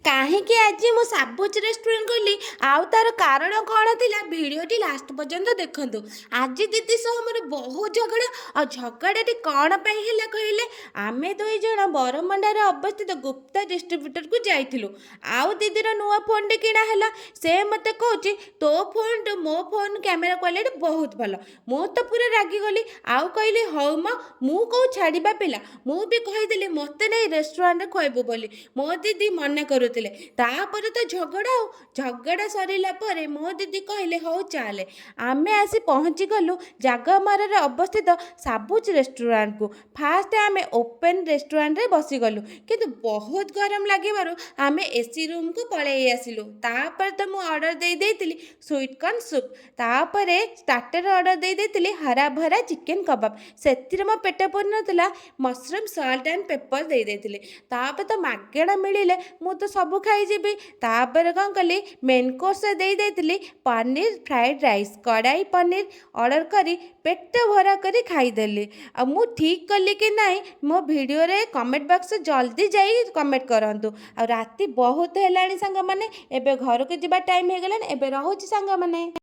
କାହିଁକି ଆଜି ମୁଁ ସାବୁଜ ରେଷ୍ଟୁରାଣ୍ଟ ଗଲି ଆଉ ତାର କାରଣ କ'ଣ ଥିଲା ଭିଡ଼ିଓଟି ଲାଷ୍ଟ ପର୍ଯ୍ୟନ୍ତ ଦେଖନ୍ତୁ। ଆଜି ଦିଦି ସହ ମୋର ବହୁତ ଝଗଡ଼ା ଆଉ ଝଗଡ଼ାଟି କ'ଣ ପାଇଁ ହେଲା କହିଲେ ଆମେ ଦୁଇ ଜଣ ବରମୁଣ୍ଡାରେ ଅବସ୍ଥିତ ଗୁପ୍ତା ଡିଷ୍ଟ୍ରିବ୍ୟୁଟରକୁ ଯାଇଥିଲୁ। ଆଉ ଦିଦିର ନୂଆ ଫୋନ୍ଟେ କିଣା ହେଲା। ସେ ମୋତେ କହୁଛି ତୋ ଫୋନ୍ଠୁ ମୋ ଫୋନ୍ କ୍ୟାମେରା କ୍ୱାଲିଟି ବହୁତ ଭଲ। ମୁଁ ତ ପୁରା ରାଗିଗଲି ଆଉ କହିଲି ହଉ ମ ମୁଁ କେଉଁ ଛାଡ଼ିବା ପିଲା। ମୁଁ ବି କହିଦେଲି ମୋତେ ନେଇ ରେଷ୍ଟୁରାଣ୍ଟରେ ଖୁଆଇବୁ ବୋଲି। ମୋ ଦିଦି ମନା କରୁଥିଲେ। ତାପରେ ତ ଝଗଡ଼ା ସରିଲା ପରେ ମୋ ଦିଦି କହିଲେ ହଉ ଚାଲେ। ଆମେ ଆସି ପହଞ୍ଚିଗଲୁ ଜାଗମାରାରେ ଅବସ୍ଥିତ ସାବୁଜ ରେଷ୍ଟୁରାଣ୍ଟକୁ। ଫାଷ୍ଟ ଆମେ ଓପେନ୍ ରେଷ୍ଟୁରାଣ୍ଟରେ ବସିଗଲୁ କିନ୍ତୁ ବହୁତ ଗରମ ଲାଗିବାରୁ ଆମେ ଏସି ରୁମ୍କୁ ପଳେଇ ଆସିଲୁ। ତାପରେ ତ ମୁଁ ଅର୍ଡ଼ର ଦେଇଥିଲି ସୁଇଟ୍ କର୍ଣ୍ଣ ସୁପ୍। ତାପରେ ଷ୍ଟାର୍ଟର ଅର୍ଡ଼ର ଦେଇଥିଲି ହରା ଭରା ଚିକେନ୍ କବାବ। ସେଥିରେ ମୋ ପେଟ ପୁରିନଥିଲା ମସରୁମ୍ ସଲ୍ଟ ଆଣ୍ଡ ପେପର ଦେଇଥିଲି। ତାପରେ ତ ମାଗଣା ମିଳିଲେ ମୁଁ ତ ସବୁ ଖାଇଯିବି। ତାପରେ କ'ଣ କଲି ମେନ୍ କୋର୍ସରେ ଦେଇଥିଲି ପନିର ଫ୍ରାଏଡ଼ ରାଇସ୍ କଡ଼ାଇ ପନିର ଅର୍ଡ଼ର କରି ପେଟ ଭରା କରି ଖାଇଦେଲି। ଆଉ ମୁଁ ଠିକ୍ କଲି କି ନାହିଁ ମୋ ଭିଡ଼ିଓରେ କମେଣ୍ଟ ବକ୍ସରେ ଜଲ୍ଦି ଯାଇ କମେଣ୍ଟ କରନ୍ତୁ। ଆଉ ରାତି ବହୁତ ହେଲାଣି ସାଙ୍ଗମାନେ, ଏବେ ଘରକୁ ଯିବା ଟାଇମ୍ ହେଇଗଲାଣି। ଏବେ ରହୁଛି ସାଙ୍ଗମାନେ।